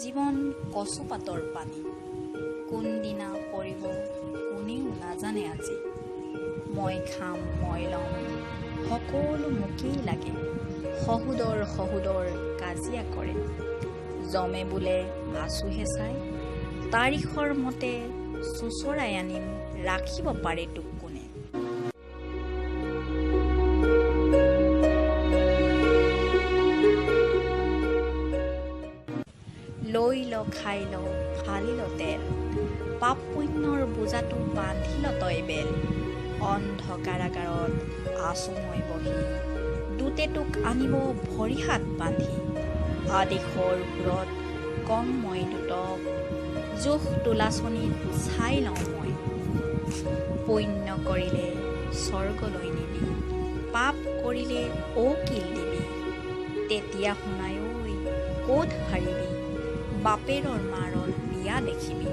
জীৱন কচুপাতৰ পানী, কোনদিনা পৰিব কোনেও নাজানে আজি। মই খাম মই ল'ম সকলো মোকেই লাগে, শহুদৰ কাজিয়া কৰে। জমে বোলে আছোহে চাই, তাৰিখৰ মতে চোচৰাই আনিম, ৰাখিব পাৰে তোক কোনে। লৈ ল খাই ল ফালি ল তেল, পাপ পুণ্যৰ বোজাটো বান্ধিল তই বেল। অন্ধকাৰাগাৰত আছো মই বহি, দূতে তোক আনিব ভৰি হাত বান্ধি। আদেশৰ সুৰত কম মই দূতক, জোখ তোলাচনীত চাই লওঁ মই। পুণ্য কৰিলে স্বৰ্গলৈ নিবি, পাপ কৰিলে অকিল দিবি। তেতিয়া শুনাই ঐ ক'ত হাৰিবি, বাপেৰৰ মাৰৰ বিয়া দেখিবি।